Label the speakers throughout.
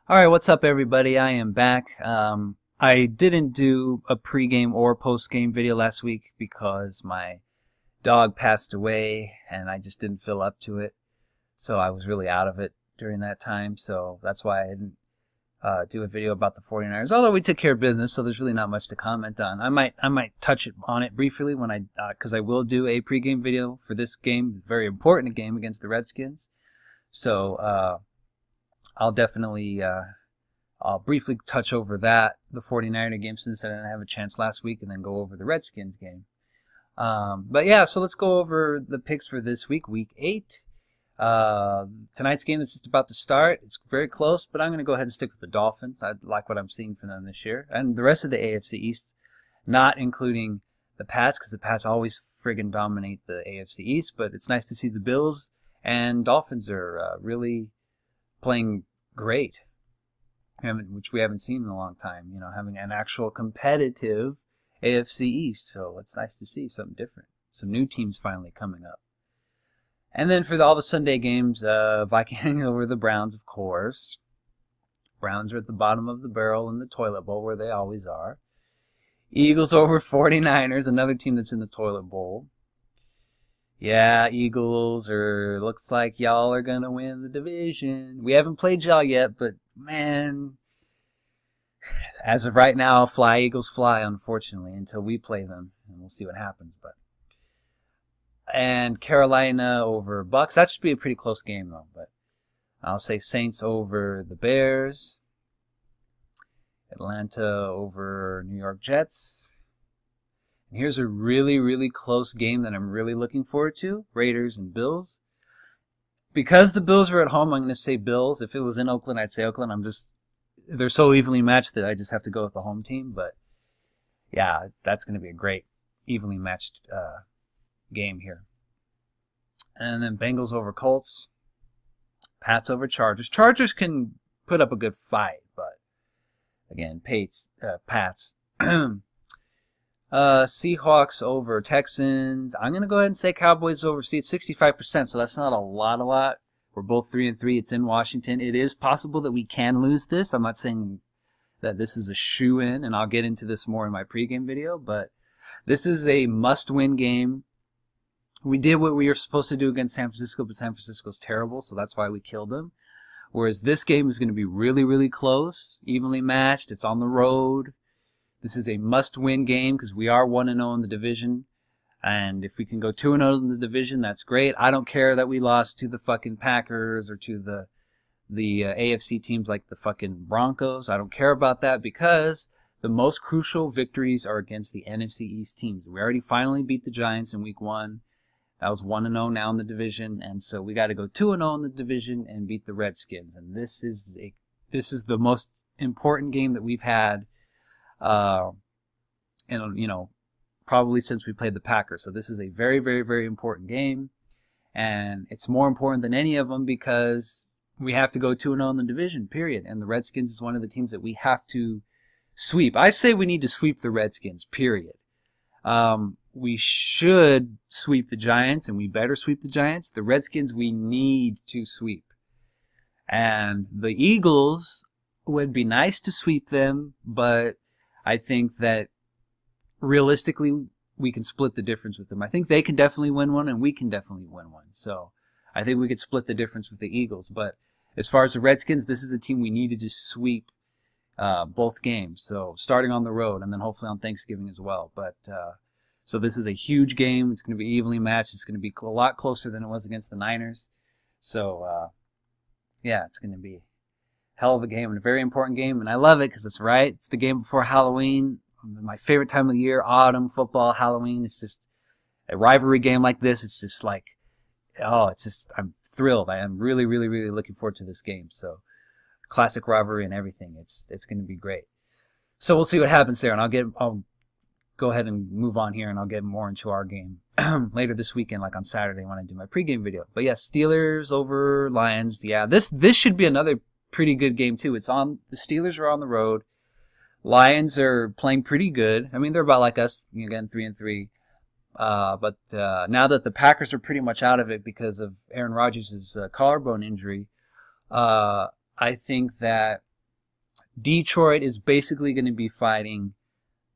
Speaker 1: Alright, what's up everybody? I am back. I didn't do a pregame or postgame video last week because my dog passed away and I just didn't feel up to it. So I was really out of it during that time, so that's why I didn't do a video about the 49ers. Although we took care of business, so there's really not much to comment on. I might touch on it briefly when because I will do a pregame video for this game, very important game against the Redskins. So I'll definitely I'll briefly touch over the 49er game, since I didn't have a chance last week, and then go over the Redskins game. But yeah, so let's go over the picks for this week, week 8. Tonight's game is just about to start. It's very close, but I'm going to go ahead and stick with the Dolphins. I like what I'm seeing from them this year. And the rest of the AFC East, not including the Pats, because the Pats always friggin' dominate the AFC East, but it's nice to see the Bills and Dolphins are really playing great, which we haven't seen in a long time, you know, having an actual competitive AFC East. So it's nice to see something different. Some new teams finally coming up. And then for all the Sunday games, Vikings over the Browns, of course. Browns are at the bottom of the barrel in the toilet bowl, where they always are. Eagles over 49ers, another team that's in the toilet bowl. Yeah, Eagles, looks like y'all are going to win the division. We haven't played y'all yet, but man, as of right now, fly Eagles fly, unfortunately, until we play them, and we'll see what happens. And Carolina over Bucks. That should be a pretty close game, though. But I'll say Saints over the Bears. Atlanta over New York Jets. And here's a really, really close game that I'm really looking forward to. Raiders and Bills. Because the Bills are at home, I'm going to say Bills. If it was in Oakland, I'd say Oakland. They're so evenly matched that I just have to go with the home team. But yeah, that's going to be a great, evenly matched game here. And then Bengals over Colts. Pats over Chargers. Chargers can put up a good fight, but again, Pats. Seahawks over Texans. I'm going to go ahead and say Cowboys over. See, it's 65%, so that's not a lot. We're both 3-3. It's in Washington. It is possible that we can lose this. I'm not saying that this is a shoo-in, and I'll get into this more in my pregame video, but this is a must-win game. We did what we were supposed to do against San Francisco, but San Francisco's terrible, so that's why we killed them. Whereas this game is going to be really, really close, evenly matched. It's on the road. This is a must-win game because we are 1-0 in the division. And if we can go 2-0 in the division, that's great. I don't care that we lost to the fucking Packers or to the AFC teams like the fucking Broncos. I don't care about that because the most crucial victories are against the NFC East teams. We already finally beat the Giants in week 1. That was 1-0 now in the division. And so we got to go 2-0 in the division and beat the Redskins. And this is the most important game that we've had and you know, probably since we played the Packers. So this is a very, very, very important game, and it's more important than any of them because we have to go 2-0 in the division, period. And the Redskins is one of the teams that we have to sweep. I say we need to sweep the Redskins, period. We should sweep the Giants, and we better sweep the Giants. The Redskins we need to sweep. And the Eagles would be nice to sweep them, but I think that realistically we can split the difference with them. I think they can definitely win one, and we can definitely win one. So I think we could split the difference with the Eagles. But as far as the Redskins, this is a team we need to just sweep both games. So starting on the road, and then hopefully on Thanksgiving as well. But so this is a huge game. It's going to be evenly matched. It's going to be a lot closer than it was against the Niners. So yeah, it's going to be hell of a game and a very important game, and I love it because it's right. It's the game before Halloween, my favorite time of the year, autumn, football, Halloween. It's just a rivalry game like this. It's just like, oh, I'm thrilled. I am really, really, really looking forward to this game. So classic rivalry and everything. It's going to be great. So we'll see what happens there, and I'll go ahead and move on here, and I'll get more into our game later this weekend, like on Saturday when I do my pregame video. But yeah, Steelers over Lions. Yeah, this should be another pretty good game too. The Steelers are on the road. Lions are playing pretty good. I mean, they're about like us, again, 3-3. But now that the Packers are pretty much out of it because of Aaron Rodgers' collarbone injury, I think that Detroit is basically going to be fighting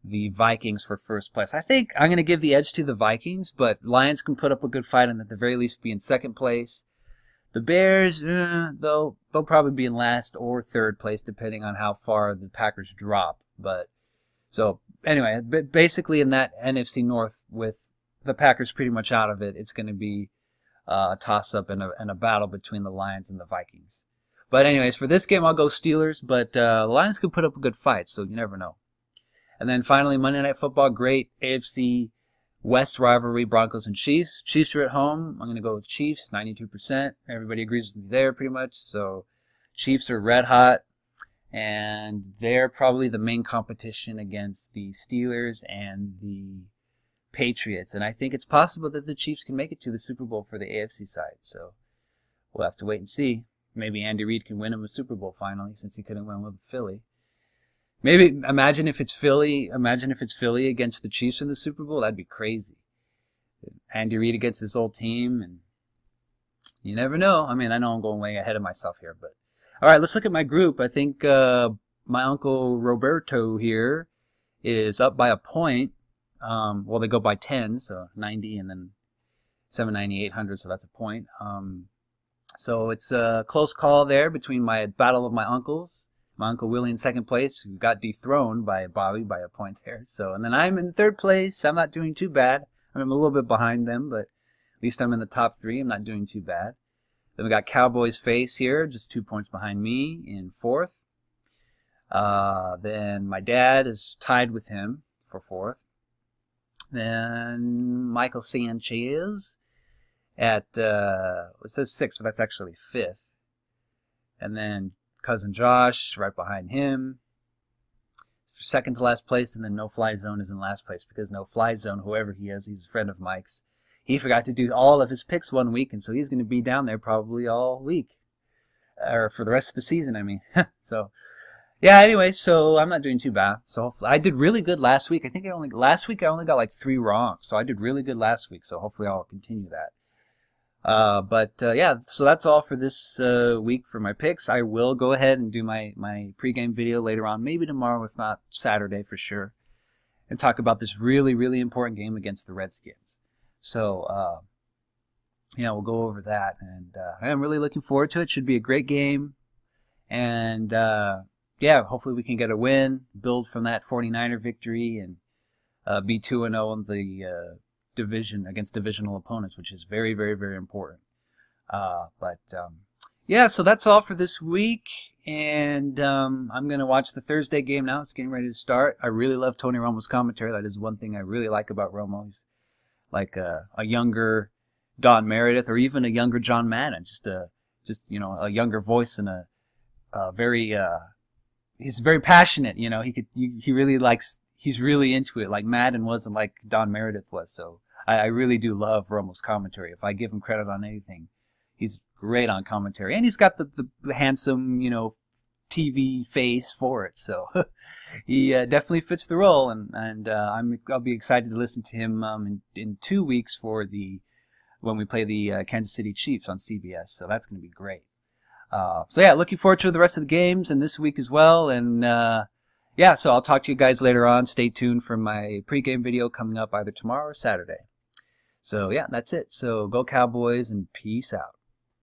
Speaker 1: the Vikings for first place. I think I'm going to give the edge to the Vikings, but Lions can put up a good fight and at the very least be in second place. The Bears, they'll probably be in last or third place depending on how far the Packers drop. But so anyway, basically in that NFC North with the Packers pretty much out of it, it's going to be a toss-up and a battle between the Lions and the Vikings. But anyways, for this game, I'll go Steelers, but the Lions could put up a good fight, so you never know. And then finally, Monday Night Football, great AFC West rivalry, Broncos and Chiefs. Chiefs are at home. I'm going to go with Chiefs, 92%. Everybody agrees with me there pretty much. So Chiefs are red hot, and they're probably the main competition against the Steelers and the Patriots. And I think it's possible that the Chiefs can make it to the Super Bowl for the AFC side. So we'll have to wait and see. Maybe Andy Reid can win him a Super Bowl finally, since he couldn't win with Philly. Maybe imagine if it's Philly against the Chiefs in the Super Bowl. That'd be crazy. Andy Reid against his old team, and you never know. I mean, I know I'm going way ahead of myself here, but all right, let's look at my group. I think my uncle Roberto here is up by a point. Well, they go by 10, so 90 and then 790, 800, so that's a point. So it's a close call there between my battle of my uncles. My Uncle Willie in second place, who got dethroned by Bobby by a point there. So, and then I'm in third place. I'm not doing too bad. I'm a little bit behind them, but at least I'm in the top 3. I'm not doing too bad. Then we got Cowboys Face here, just 2 points behind me in fourth. Then my dad is tied with him for fourth. Then Michael Sanchez at, it says 6th, but that's actually 5th. And then Cousin Josh right behind him for second to last place, and then No Fly Zone is in last place because No Fly Zone, whoever he is, he's a friend of Mike's. He forgot to do all of his picks one week, and so he's going to be down there probably all week, or for the rest of the season, I mean. So, yeah. Anyway, so I'm not doing too bad. So hopefully, I did really good last week. I think last week I only got like 3 wrong, so I did really good last week. So hopefully I'll continue that. Yeah, so that's all for this week for my picks. I will go ahead and do my pregame video later on, maybe tomorrow, if not Saturday for sure, and talk about this really, really important game against the Redskins. So, yeah, we'll go over that, and I'm really looking forward to it. Should be a great game, and yeah, hopefully we can get a win, build from that 49er victory, and be 2-0 in the division against divisional opponents, which is very, very, very important. Yeah, so that's all for this week, and I'm going to watch the Thursday game now. It's getting ready to start. I really love Tony Romo's commentary. That is one thing I really like about Romo. He's like a younger Don Meredith, or even a younger John Madden, just you know, a younger voice, and a very he's very passionate. You know, he really likes. He's really into it, like Madden wasn't, like Don Meredith was. So I really do love Romo's commentary. If I give him credit on anything, he's great on commentary, and he's got the handsome, you know, TV face for it. So he definitely fits the role, and I'll be excited to listen to him in 2 weeks for when we play the Kansas City Chiefs on CBS. So that's going to be great. So yeah, looking forward to the rest of the games and this week as well, and yeah, so I'll talk to you guys later on. Stay tuned for my pregame video coming up either tomorrow or Saturday. So yeah, that's it. So go Cowboys, and peace out.